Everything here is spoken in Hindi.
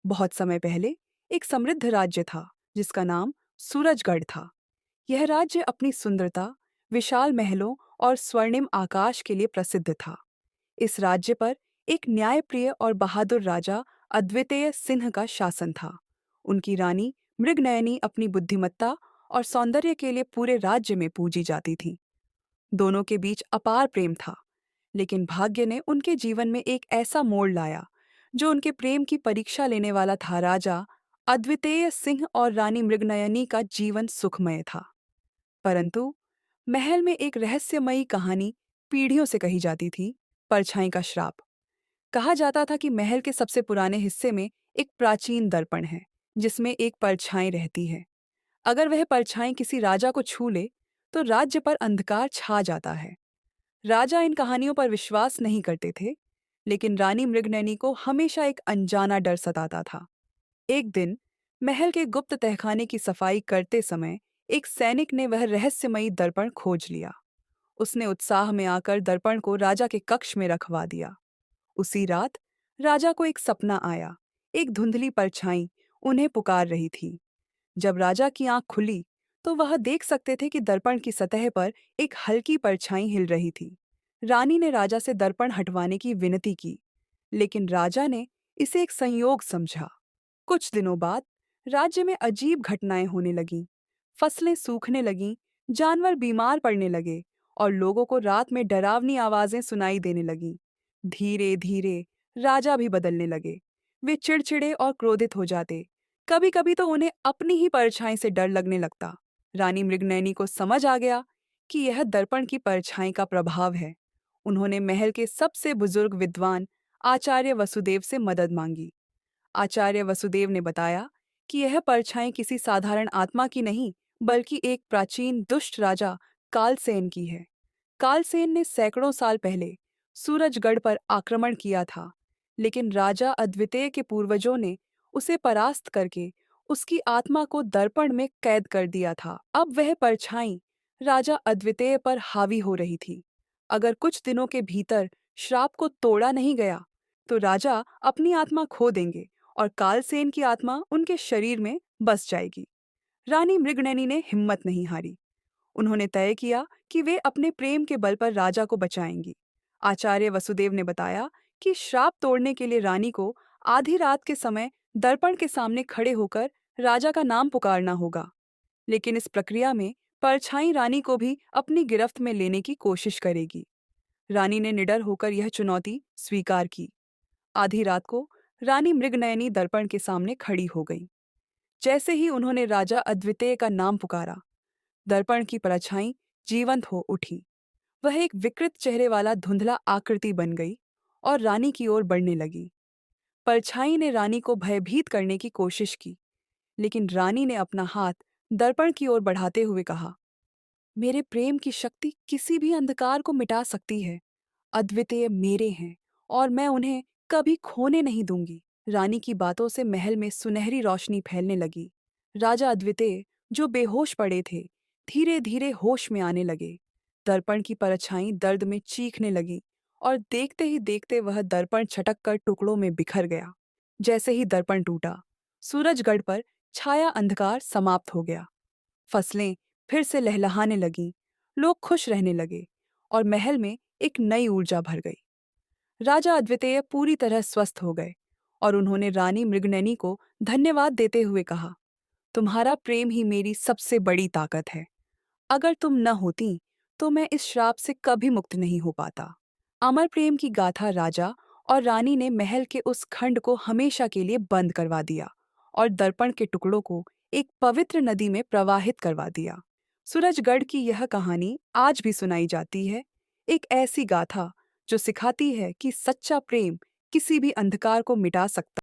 बहुत समय पहले एक समृद्ध राज्य था जिसका नाम सूरजगढ़ था। यह राज्य अपनी सुंदरता, विशाल महलों और स्वर्णिम आकाश के लिए प्रसिद्ध था। इस राज्य पर एक न्यायप्रिय और बहादुर राजा अद्वितीय सिंह का शासन था। उनकी रानी मृगनयनी अपनी बुद्धिमत्ता और सौंदर्य के लिए पूरे राज्य में पूजी जाती थी। दोनों के बीच अपार प्रेम था, लेकिन भाग्य ने उनके जीवन में एक ऐसा मोड़ लाया जो उनके प्रेम की परीक्षा लेने वाला था। राजा अद्वितीय सिंह और रानी मृगनयनी का जीवन सुखमय था, परंतु महल में एक रहस्यमयी कहानी पीढ़ियों से कही जाती थी। परछाई का श्राप। कहा जाता था कि महल के सबसे पुराने हिस्से में एक प्राचीन दर्पण है जिसमें एक परछाई रहती है। अगर वह परछाई किसी राजा को छू ले तो राज्य पर अंधकार छा जाता है। राजा इन कहानियों पर विश्वास नहीं करते थे, लेकिन रानी मृगनयनी को हमेशा एक अनजाना डर सताता था। एक दिन महल के गुप्त तहखाने की सफाई करते समय एक सैनिक ने वह रहस्यमयी दर्पण खोज लिया। उसने उत्साह में आकर दर्पण को राजा के कक्ष में रखवा दिया। उसी रात राजा को एक सपना आया। एक धुंधली परछाई उन्हें पुकार रही थी। जब राजा की आंख खुली तो वह देख सकते थे कि दर्पण की सतह पर एक हल्की परछाई हिल रही थी। रानी ने राजा से दर्पण हटवाने की विनती की, लेकिन राजा ने इसे एक संयोग समझा। कुछ दिनों बाद राज्य में अजीब घटनाएं होने लगीं। फसलें सूखने लगीं, जानवर बीमार पड़ने लगे और लोगों को रात में डरावनी आवाजें सुनाई देने लगीं। धीरे धीरे राजा भी बदलने लगे। वे चिड़चिड़े और क्रोधित हो जाते। कभी कभी तो उन्हें अपनी ही परछाई से डर लगने लगता। रानी मृगनयनी को समझ आ गया कि यह दर्पण की परछाई का प्रभाव है। उन्होंने महल के सबसे बुजुर्ग विद्वान आचार्य वसुदेव से मदद मांगी। आचार्य वसुदेव ने बताया कि यह परछाई किसी साधारण आत्मा की नहीं, बल्कि एक प्राचीन दुष्ट राजा कालसेन की है। कालसेन ने सैकड़ों साल पहले सूरजगढ़ पर आक्रमण किया था, लेकिन राजा अद्वितीय के पूर्वजों ने उसे परास्त करके उसकी आत्मा को दर्पण में कैद कर दिया था। अब वह परछाई राजा अद्वितीय पर हावी हो रही थी। अगर कुछ दिनों के भीतर श्राप को तोड़ा नहीं गया तो राजा अपनी आत्मा खो देंगे और कालसेन की आत्मा उनके शरीर में बस जाएगी। रानी मृगनयनी ने हिम्मत नहीं हारी। उन्होंने तय किया कि वे अपने प्रेम के बल पर राजा को बचाएंगी। आचार्य वसुदेव ने बताया कि श्राप तोड़ने के लिए रानी को आधी रात के समय दर्पण के सामने खड़े होकर राजा का नाम पुकारना होगा, लेकिन इस प्रक्रिया में परछाई रानी को भी अपनी गिरफ्त में लेने की कोशिश करेगी। रानी ने निडर होकर यह चुनौती स्वीकार की। आधी रात को रानी मृगनयनी दर्पण के सामने खड़ी हो गई। जैसे ही उन्होंने राजा अद्वितीय का नाम पुकारा, दर्पण की परछाई जीवंत हो उठी। वह एक विकृत चेहरे वाला धुंधला आकृति बन गई और रानी की ओर बढ़ने लगी। परछाई ने रानी को भयभीत करने की कोशिश की, लेकिन रानी ने अपना हाथ दर्पण की ओर बढ़ाते हुए कहा, मेरे प्रेम की शक्ति किसी भी अंधकार को मिटा सकती है। अद्वितीय मेरे हैं और मैं उन्हें कभी खोने नहीं दूंगी। रानी की बातों से महल में सुनहरी रोशनी फैलने लगी। राजा अद्वितीय, जो बेहोश पड़े थे, धीरे धीरे होश में आने लगे। दर्पण की परछाई दर्द में चीखने लगी और देखते ही देखते वह दर्पण छटक कर टुकड़ों में बिखर गया। जैसे ही दर्पण टूटा, सूरजगढ़ पर छाया अंधकार समाप्त हो गया। फसलें फिर से लहलहाने लगीं, लोग खुश रहने लगे और महल में एक नई ऊर्जा भर गई। राजा अद्वितीय पूरी तरह स्वस्थ हो गए और उन्होंने रानी मृगनयनी को धन्यवाद देते हुए कहा, तुम्हारा प्रेम ही मेरी सबसे बड़ी ताकत है। अगर तुम न होती तो मैं इस श्राप से कभी मुक्त नहीं हो पाता। अमर प्रेम की गाथा राजा और रानी ने महल के उस खंड को हमेशा के लिए बंद करवा दिया और दर्पण के टुकड़ों को एक पवित्र नदी में प्रवाहित करवा दिया। सूरजगढ़ की यह कहानी आज भी सुनाई जाती है, एक ऐसी गाथा जो सिखाती है कि सच्चा प्रेम किसी भी अंधकार को मिटा सकता